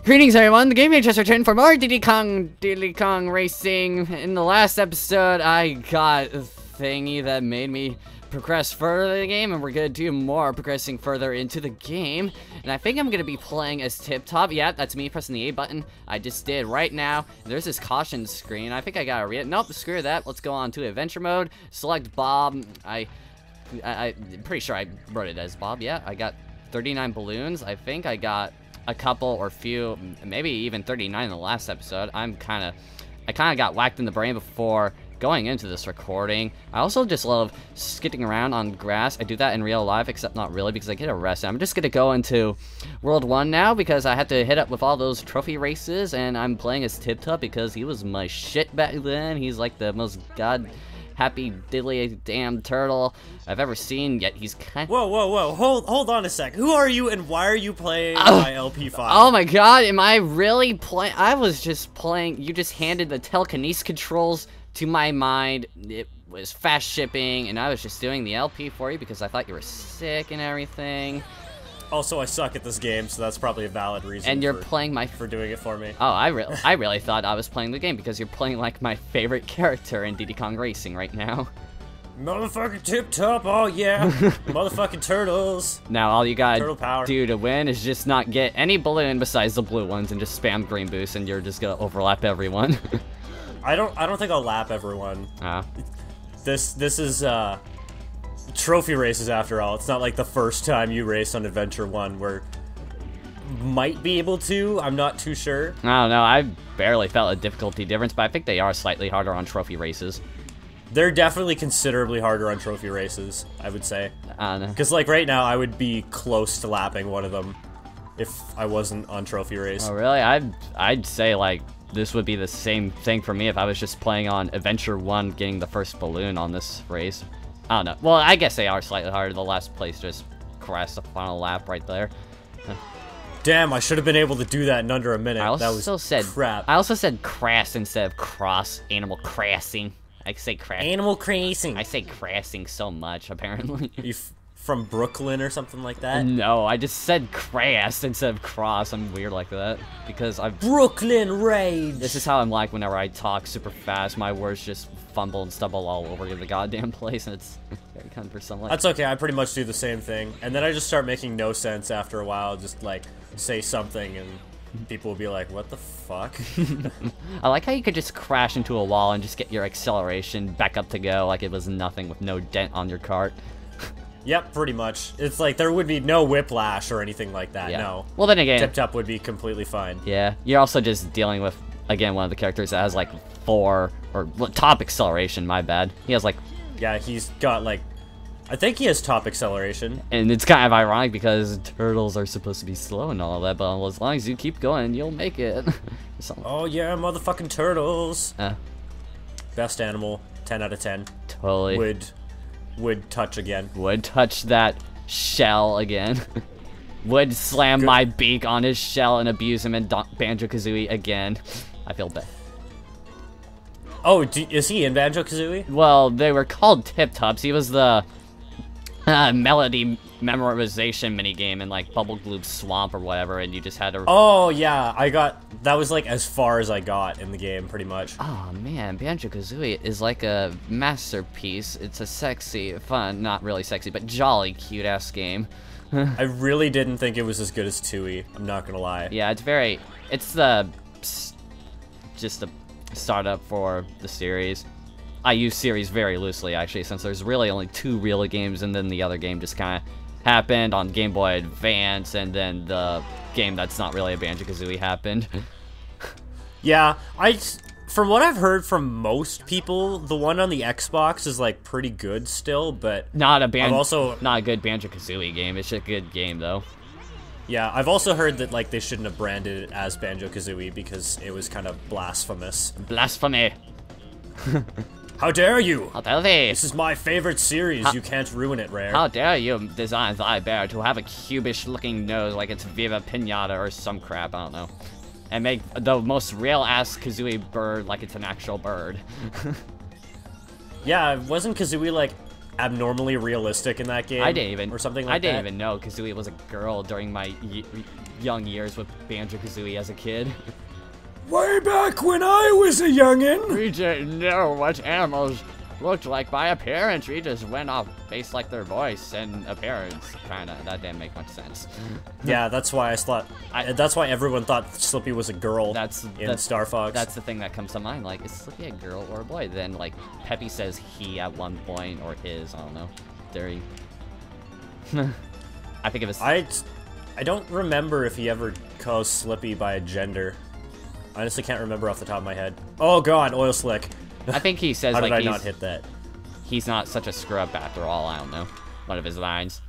Greetings everyone, the TheGameMage has returned for more Diddy Kong racing. In the last episode, I got a thingy that made me progress further in the game, and we're gonna do more progressing further into the game. And I think I'm gonna be playing as Tip Top. Yeah, that's me pressing the A button. I just did right now. There's this caution screen. I think I gotta read it. Nope, screw that. Let's go on to adventure mode. Select Bob. I'm pretty sure I wrote it as Bob. Yeah, I got 39 balloons. I think I got a couple or few, maybe even 39 in the last episode. I kind of got whacked in the brain before going into this recording. I also just love skipping around on grass. I do that in real life, except not really because I get arrested. I'm just gonna go into World 1 now because I had to hit up with all those trophy races, and I'm playing as Tip Top because he was my shit back then. He's like the most happy diddly damn turtle I've ever seen, yet he's kind of... Whoa, hold on a sec. Who are you and why are you playing my LP file? Oh my god, am I really playing? I was just playing. You just handed the telekinesis controls to my mind. It was fast shipping, and I was just doing the LP for you because I thought you were sick and everything. Also, I suck at this game, so that's probably a valid reason. And you're playing for doing it for me. Oh, I really thought I was playing the game because you're playing like my favorite character in Diddy Kong Racing right now. Motherfucking Tip Top, oh yeah. Motherfucking turtles. Now all you gotta do to win is just not get any balloon besides the blue ones and just spam green boost, and you're just gonna overlap everyone. I don't think I'll lap everyone. This is trophy races after all. It's not like the first time you race on Adventure 1 where might be able to. I'm not too sure. I don't know. I barely felt a difficulty difference, but I think they are slightly harder on trophy races. They're definitely considerably harder on trophy races, I would say. I don't know. Because like right now, I would be close to lapping one of them if I wasn't on trophy race. Oh really? I'd say like this would be the same thing for me if I was just playing on Adventure 1 getting the first balloon on this race. I don't know. Well, I guess they are slightly harder. The last place just crashed the final lap right there. Damn, I should have been able to do that in under a minute. That was crap. I also said crass instead of cross. Animal crassing. I say crass. Animal crassing. I say crassing so much, apparently. You from Brooklyn or something like that? No, I just said crass instead of cross. I'm weird like that because Brooklyn Rage. This is how I'm like whenever I talk super fast. My words just fumble and stumble all over the goddamn place, and it's very cumbersome. That's okay. I pretty much do the same thing, and then I just start making no sense after a while. Just like say something, and people will be like, "What the fuck?" I like how you could just crash into a wall and just get your acceleration back up to go like it was nothing with no dent on your cart. Yep, pretty much. It's like there would be no whiplash or anything like that. Yeah. No. Well, then again, Tip Top would be completely fine. Yeah, you're also just dealing with, again, one of the characters that has like 4 or well, top acceleration. My bad. He has like. Yeah, he's got like. I think he has top acceleration. And it's kind of ironic because turtles are supposed to be slow and all that, but as long as you keep going, you'll make it. Oh yeah, motherfucking turtles. Best animal, 10 out of 10. Totally. Would touch again. Would touch that shell again. Would slam my beak on his shell and abuse him in Banjo-Kazooie again. I feel bad. Oh, is he in Banjo-Kazooie? Well, they were called Tip Tops. He was the melody memorization minigame in like Bubble Gloop Swamp or whatever, and you just had to... Oh, yeah. That was like as far as I got in the game, pretty much. Oh, man. Banjo-Kazooie is like a masterpiece. It's a sexy, fun, not really sexy, but jolly cute-ass game. I really didn't think it was as good as Tui. I'm not gonna lie. Yeah, it's just a startup for the series. I use series very loosely, actually, since there's really only 2 real games, and then the other game just kind of happened on Game Boy Advance, and then the game that's not really a Banjo-Kazooie happened. Yeah, from what I've heard from most people, the one on the Xbox is like pretty good still, but not a good Banjo-Kazooie game. It's a good game though. Yeah, I've also heard that like they shouldn't have branded it as Banjo-Kazooie because it was kind of blasphemous. Blasphemy. How dare you! How dare they! This is my favorite series. You can't ruin it, Rare. How dare you design thy bear to have a cubish-looking nose like it's Viva Pinata or some crap, I don't know. And make the most real-ass Kazooie bird like it's an actual bird. Yeah, wasn't Kazooie like abnormally realistic in that game? I didn't even or something like that. I didn't even know Kazooie was a girl during my young years with Banjo-Kazooie as a kid. Way back when I was a youngin'! We didn't know what animals looked like by appearance. We just went off based like their voice and appearance. Kinda. That didn't make much sense. Yeah, that's why that's why everyone thought Slippy was a girl in Star Fox. That's the thing that comes to mind. Like, is Slippy a girl or a boy? Then, like, Peppy says he at one point, or his, I don't know. Theory. I think it was... I don't remember if he ever calls Slippy by a gender. I honestly can't remember off the top of my head. Oh god, oil slick. I think he says, How like, did I not hit that? He's not such a screw-up after all, I don't know. One of his lines.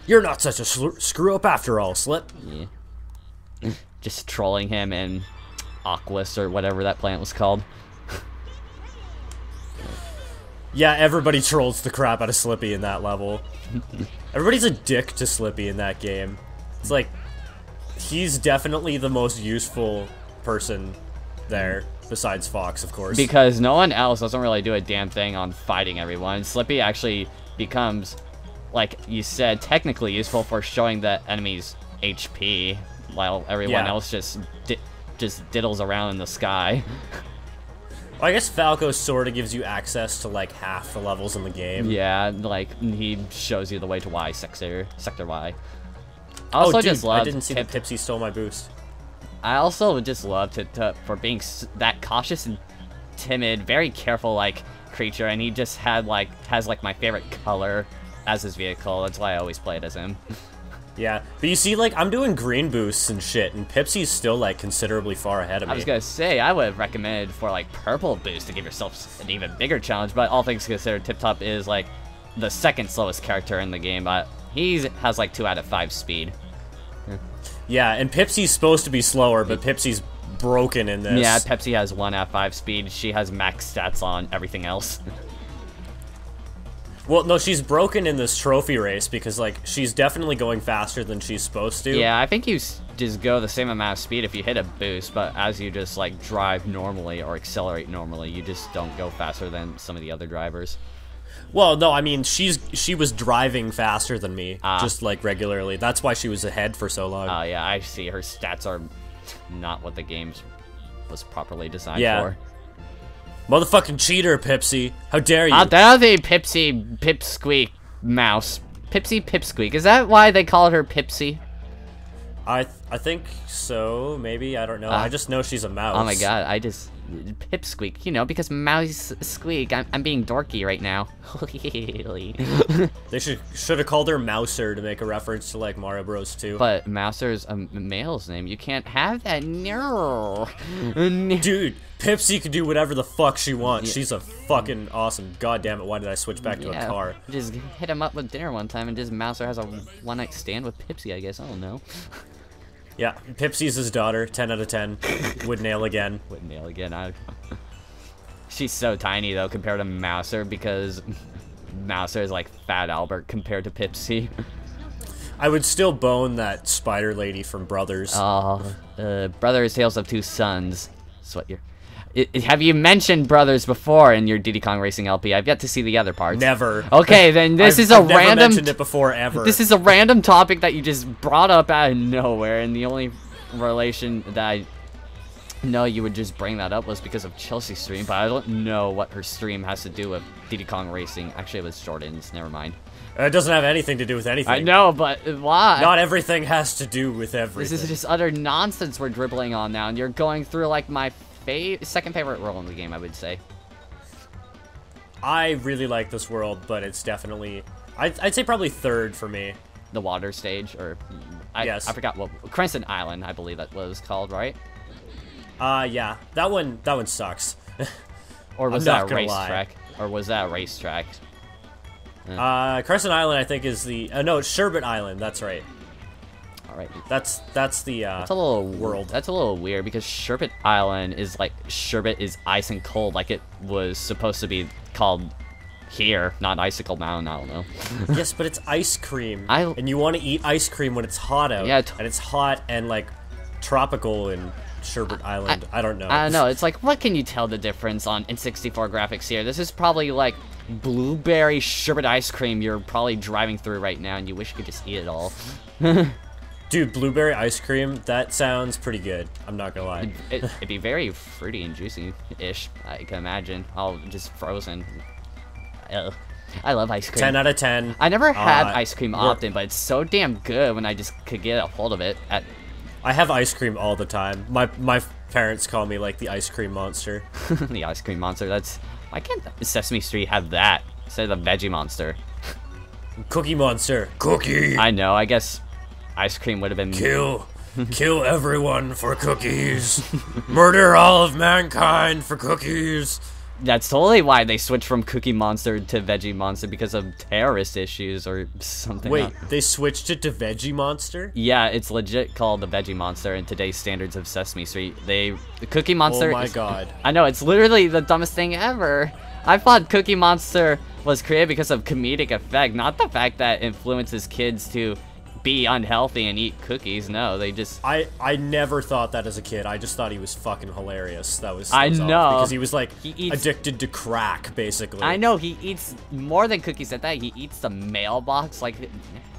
You're not such a screw-up after all, Slip. Yeah. Just trolling him in Aquas, or whatever that plant was called. Yeah, everybody trolls the crap out of Slippy in that level. Everybody's a dick to Slippy in that game. It's like, he's definitely the most useful person there, besides Fox, of course. Because no one else doesn't really do a damn thing on fighting everyone. Slippy actually becomes, like you said, technically useful for showing the enemy's HP, while everyone else just diddles around in the sky. Well, I guess Falco sort of gives you access to, like, half the levels in the game. Yeah, like, he shows you the way to Y, sector Y. I didn't see that Pipsy stole my boost. I also just love Tip for being that cautious and timid, very careful, like, creature, and he just has my favorite color as his vehicle. That's why I always played as him. Yeah, but you see, like, I'm doing green boosts and shit, and Pipsy's still, like, considerably far ahead of me. I was gonna say, I would have recommended for, like, purple boost to give yourself an even bigger challenge, but all things considered, Tip Top is, like, the second slowest character in the game, but he has, like, 2 out of 5 speed. Yeah, and Pipsy's supposed to be slower, but Pipsy's broken in this. Yeah, Pepsi has 1 out of 5 speed. She has max stats on everything else. Well, no, she's broken in this trophy race because, like, she's definitely going faster than she's supposed to. Yeah, I think you just go the same amount of speed if you hit a boost, but as you just, like, drive normally or accelerate normally, you just don't go faster than some of the other drivers. Well, no, I mean, she was driving faster than me, just, like, regularly. That's why she was ahead for so long. Oh, yeah, I see. Her stats are not what the game was properly designed for. Motherfucking cheater, Pipsy. How dare you? How dare thee, Pipsy Pipsqueak Mouse. Pipsy Pipsqueak. Is that why they called her Pipsy? I think so, maybe. I don't know. I just know she's a mouse. Oh my god, I just... Pipsqueak, you know, because mouse squeak. I'm being dorky right now. They should have called her Mouser to make a reference to, like, Mario Bros. 2. But Mouser's a male's name. You can't have that. No. Dude, Pipsy can do whatever the fuck she wants. Yeah. She's a fucking awesome. God damn it, why did I switch back to a car? Just hit him up with dinner one time, and just Mouser has a one-night stand with Pipsy, I guess. I don't know. Yeah, Pipsy's his daughter. 10 out of 10. Would nail again. Would nail again. She's so tiny, though, compared to Mouser, because Mouser is like Fat Albert compared to Pipsy. I would still bone that spider lady from Brothers. Oh, Brothers Tales of Two Sons. That's what you're... Have you mentioned Brothers before in your Diddy Kong Racing LP? I've yet to see the other parts. Never. Okay, then this is a I've never random... mentioned it before, ever. This is a random topic that you just brought up out of nowhere, and the only relation that I know you would just bring that up was because of Chelsea's stream, but I don't know what her stream has to do with Diddy Kong Racing. Actually, it was Jordan's. Never mind. It doesn't have anything to do with anything. I know, but why? Not everything has to do with everything. This is just utter nonsense we're dribbling on now, and you're going through, like, my second favorite world in the game, I would say. I really like this world, but it's definitely... I'd say probably third for me. The water stage, or... Yes. I forgot what... Crimson Island, I believe that was called, right? Yeah. That one sucks. Or was that a racetrack? Or was that a racetrack? Crescent Island, I think, is the... no, it's Sherbet Island, that's right. Alright. That's the, that's a little world. That's a little weird, because Sherbet Island is, like, sherbet is ice and cold, like it was supposed to be called here, not Icicle Mountain, I don't know. Yes, but it's ice cream. And you want to eat ice cream when it's hot out. Yeah, and it's hot and, like, tropical in Sherbet Island. I don't know. I don't know. It's like, what can you tell the difference on N64 graphics here? This is probably, like, blueberry sherbet ice cream you're probably driving through right now, and you wish you could just eat it all. Dude, blueberry ice cream, that sounds pretty good. I'm not gonna lie. It'd be very fruity and juicy-ish, I can imagine. All just frozen. Ugh. I love ice cream. 10 out of 10. I never have ice cream often, but it's so damn good when I just could get a hold of it. I have ice cream all the time. My parents call me, like, the ice cream monster. The ice cream monster, why can't Sesame Street have that instead of the veggie monster? Cookie monster. Cookie! I know, I guess ice cream would have been... Kill everyone for cookies. Murder all of mankind for cookies. That's totally why they switched from Cookie Monster to Veggie Monster, because of terrorist issues or something. Wait, they switched it to Veggie Monster? Yeah, it's legit called the Veggie Monster in today's standards of Sesame Street. The Cookie Monster... Oh my god. I know, it's literally the dumbest thing ever. I thought Cookie Monster was created because of comedic effect, not the fact that it influences kids to be unhealthy and eat cookies. No, they just... I never thought that as a kid. I just thought he was fucking hilarious. That was I know. Because he was like addicted to crack, basically. I know, he eats more than cookies at that. He eats the mailbox. Like,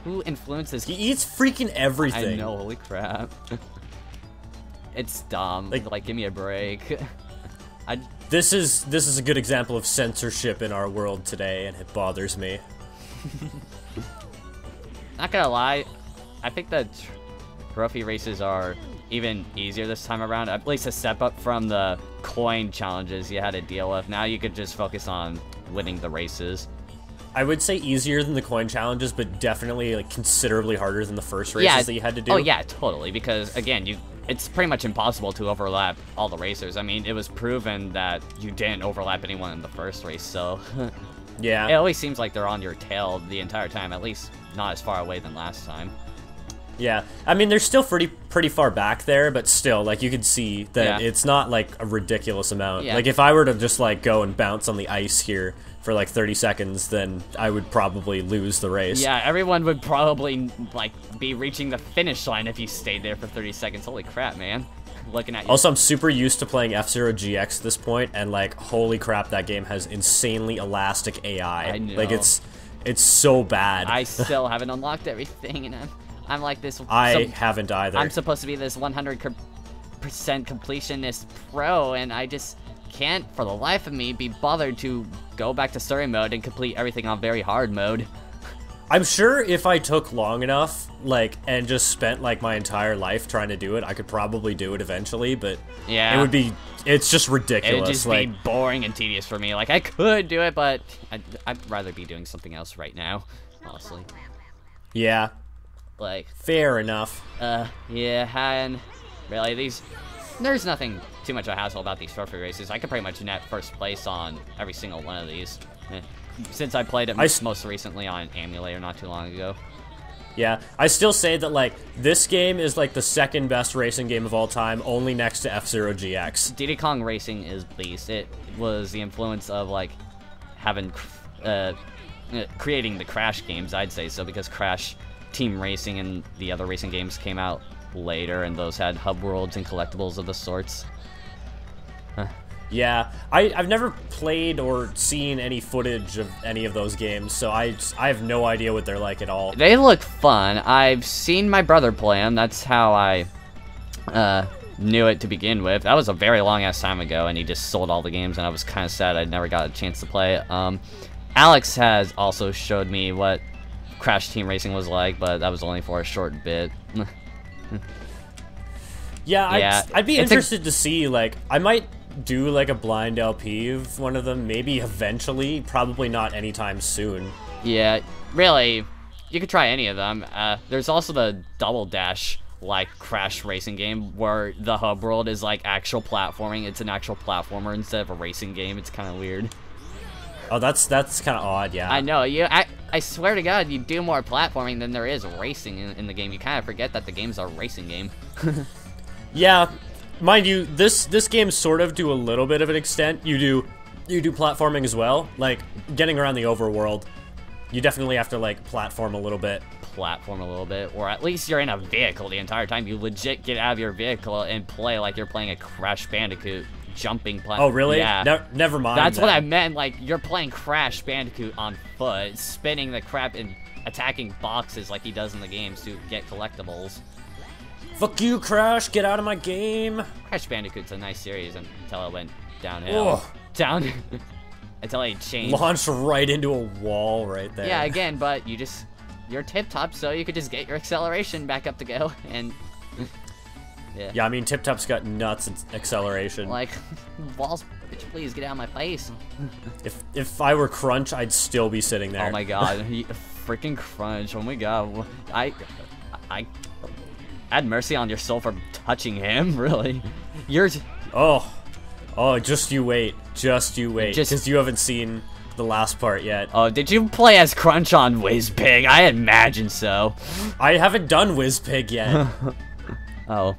who influences... He eats freaking everything. I know, holy crap. It's dumb. Like, give me a break. This is a good example of censorship in our world today, and it bothers me. Not gonna lie, I think the trophy races are even easier this time around. At least a step up from the coin challenges you had to deal with. Now you could just focus on winning the races. I would say easier than the coin challenges, but definitely like considerably harder than the first races that you had to do. Oh yeah, totally. Because again, it's pretty much impossible to overlap all the racers. I mean, it was proven that you didn't overlap anyone in the first race, so... Yeah. It always seems like they're on your tail the entire time, at least not as far away than last time. Yeah, I mean, they're still pretty far back there, but still, like, you can see that it's not, like, a ridiculous amount. Yeah. Like, if I were to just, like, go and bounce on the ice here for, like, 30 seconds, then I would probably lose the race. Yeah, everyone would probably, like, be reaching the finish line if you stayed there for 30 seconds. Holy crap, man. Looking at you. Also, I'm super used to playing F-Zero GX at this point, and, like, holy crap, that game has insanely elastic AI. I know. Like, it's so bad. I still haven't unlocked everything, and I'm like this... I haven't either. I'm supposed to be this 100% completionist pro, and I just can't, for the life of me, be bothered to go back to story mode and complete everything on very hard mode. I'm sure if I took long enough, like, and just spent, like, my entire life trying to do it, I could probably do it eventually, but yeah, it's just ridiculous. It would just be boring and tedious for me. Like, I could do it, but I'd rather be doing something else right now, honestly. Yeah. Like... Fair enough. Yeah, and really, there's nothing too much of a hassle about these trophy races. I could pretty much net first place on every single one of these. Since I played it most recently on Emulator not too long ago. Yeah, I still say that, like, this game is, like, the second best racing game of all time, only next to F-Zero GX. Diddy Kong Racing is beast. It was the influence of, like, having, creating the Crash games, I'd say so, because Crash Team Racing and the other racing games came out later, and those had hub worlds and collectibles of the sorts. Yeah, I've never played or seen any footage of any of those games, so I have no idea what they're like at all. They look fun. I've seen my brother play them. That's how I knew it to begin with. That was a very long-ass time ago, and he just sold all the games, and I was kind of sad I never got a chance to play it. Alex has also showed me what Crash Team Racing was like, but that was only for a short bit. Yeah, I'd be interested to see, like, I might do like a blind LP of one of them, maybe eventually, probably not anytime soon. Yeah, really, you could try any of them. There's also the Double Dash like Crash racing game where the hub world is like actual platforming. It's an actual platformer instead of a racing game. It's kind of weird. Oh, that's kind of odd, yeah. I know. I swear to God, you do more platforming than there is racing in the game. You kind of forget that the game's a racing game. Yeah. Mind you, this game sort of to a little bit of an extent. You do platforming as well, like getting around the overworld. You definitely have to like platform a little bit, or at least you're in a vehicle the entire time. You legit get out of your vehicle and play like you're playing a Crash Bandicoot jumping platform. Oh really? Yeah. Never mind. That's what I meant. Like you're playing Crash Bandicoot on foot, spinning the crap and attacking boxes like he does in the games to get collectibles. Fuck you, Crash! Get out of my game! Crash Bandicoot's a nice series until it went downhill. Down until it changed. Launched right into a wall right there. Yeah, again, but you're tip top, so you could just get your acceleration back up to go, and yeah, I mean, Tip Top's got nuts and acceleration. Like, walls, bitch, please get out of my face. If I were Crunch, I'd still be sitting there. Oh my god, freaking Crunch! Oh my god, I had mercy on your soul for touching him. Really, Oh, just you wait, because you haven't seen the last part yet. Oh, did you play as Crunch on WizPig? I imagine so. I haven't done WizPig yet. Oh.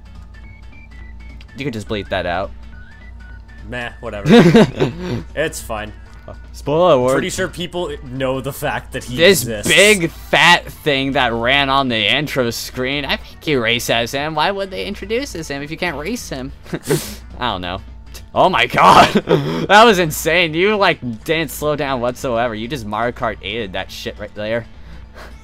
You could just bleep that out. Meh, whatever. It's fine. Spoiler alert. Pretty sure people know the fact that he This exists. big fat thing that ran on the intro screen. I think you race as him. Why would they introduce as him if you can't race him? I don't know. Oh my god. That was insane. You like didn't slow down whatsoever. You just Mario Kart 8'd that shit right there.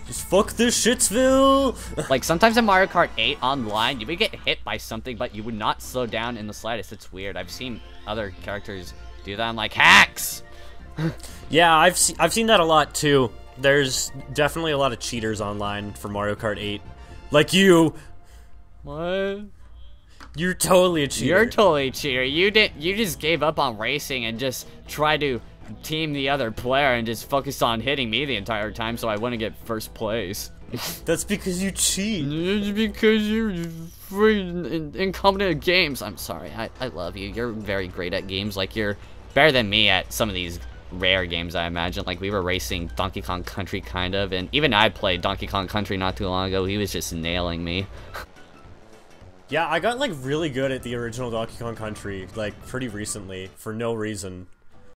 Just fuck this shitsville! Like, sometimes in Mario Kart 8 online, you would get hit by something, but you would not slow down in the slightest. It's weird. I've seen other characters do that. I'm like, hacks! Yeah, I've seen that a lot, too. There's definitely a lot of cheaters online for Mario Kart 8. Like you! What? You're totally a cheater. You're totally a cheater. You just gave up on racing and just tried to team the other player and just focused on hitting me the entire time so I wouldn't get first place. That's because you cheat. It's because you're freaking incompetent at games. I'm sorry. I love you. You're very great at games. Like, you're better than me at some of these rare games, I imagine. Like, we were racing Donkey Kong Country, kind of, and even I played Donkey Kong Country not too long ago. He was just nailing me. Yeah, I got, like, really good at the original Donkey Kong Country, like, pretty recently, for no reason.